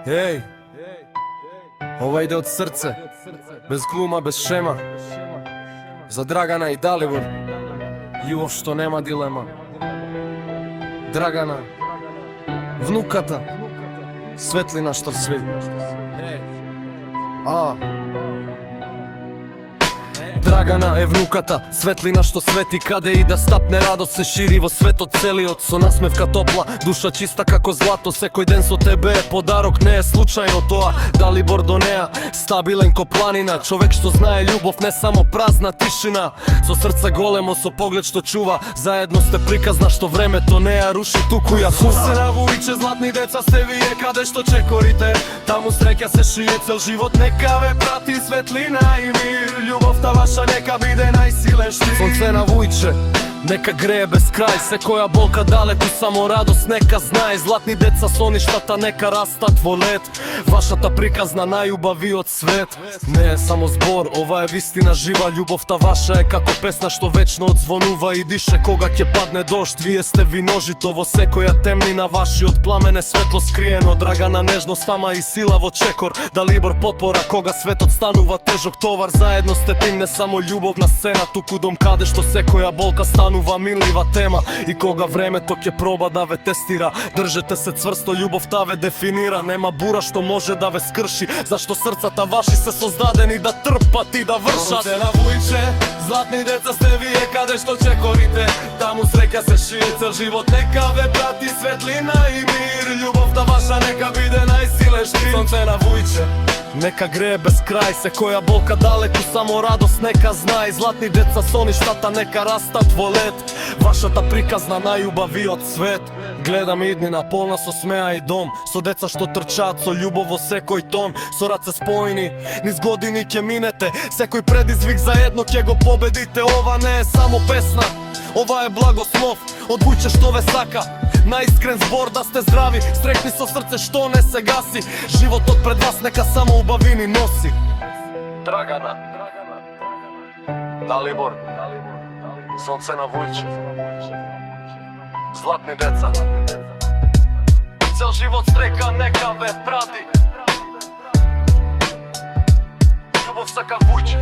Ej, ова иде од срце, без глума, без шема. За Драгана и Далибор, љубов што нема дилема. Драгана, внуката, светлина што свети. Драгана е внуката, светлина што свети. Каде и да стапне радост се шири во светот целиот. Со насмевка топла, душа чиста како злато. Секој ден со тебе е подарок, не е случајно тоа. Далибор до неа, стабилен ко планина. Човек што знае љубов, не само празна тишина. Со срце големо, со поглед што чува. Заедно сте приказна што времето не ја руши, туку ја сува. Се навуиче, златни деца сте вие, каде што чекорите. Таму среќа се шие цел живот, нека ве прати светлина и мир. Љубовта ваша нека биде најсилен штир. Сонце навуиче, нека грее без крај. Секоја болка далеку, само радост нека знае. Златни деца соништата нека растат во лед. Вашата приказна најубавиот свет. Не е само збор, ова е вистина жива. Љубовта ваша е како песна што вечно одзвонува и дише кога ќе падне дожд. Вие сте виножито во секоја темнина, вашиот пламен е светло скриено. Драгана нежност, ама и сила во чекор. Далибор потпора кога светот станува тежок товар. Заедно сте тим, не само љубовна сцена, туку дом каде што секоја болка станува милива тема. И кога времето ќе проба да ве тестира, држете се цврсто, љубовта ве дефинира. Нема бура што може да ве скрши, зашто срцата ваши се создадени да трпат и да вршат. Сонце навуиче, златни деца сте вие, каде што чекорите. Таму среќа се шие цел живот, нека ве прати светлина и мир. Љубовта ваша нека биде најсилен штир. Сонце навуиче, нека грее без крај. Секоја болка далеку, само радост нека знае. Златни деца соништата нека растат во лед. Вашата приказна најубавиот свет. Гледам иднина полна со смеа и дом, со деца што трчаат со љубов во секој тон. Со раце спојни, низ години ќе минете. Секој предизвик заедно ќе го победите. Ова не е само песна, ова е благослов од вујче што ве сака. Најискрен збор да сте здрави, стрекни со срце што не се гаси. Животот пред вас нека само убавини носи. Драгана, Далибор, сонце навуиче, златни деца, цел живот стрека нека ве прати. Љубов сака вујче.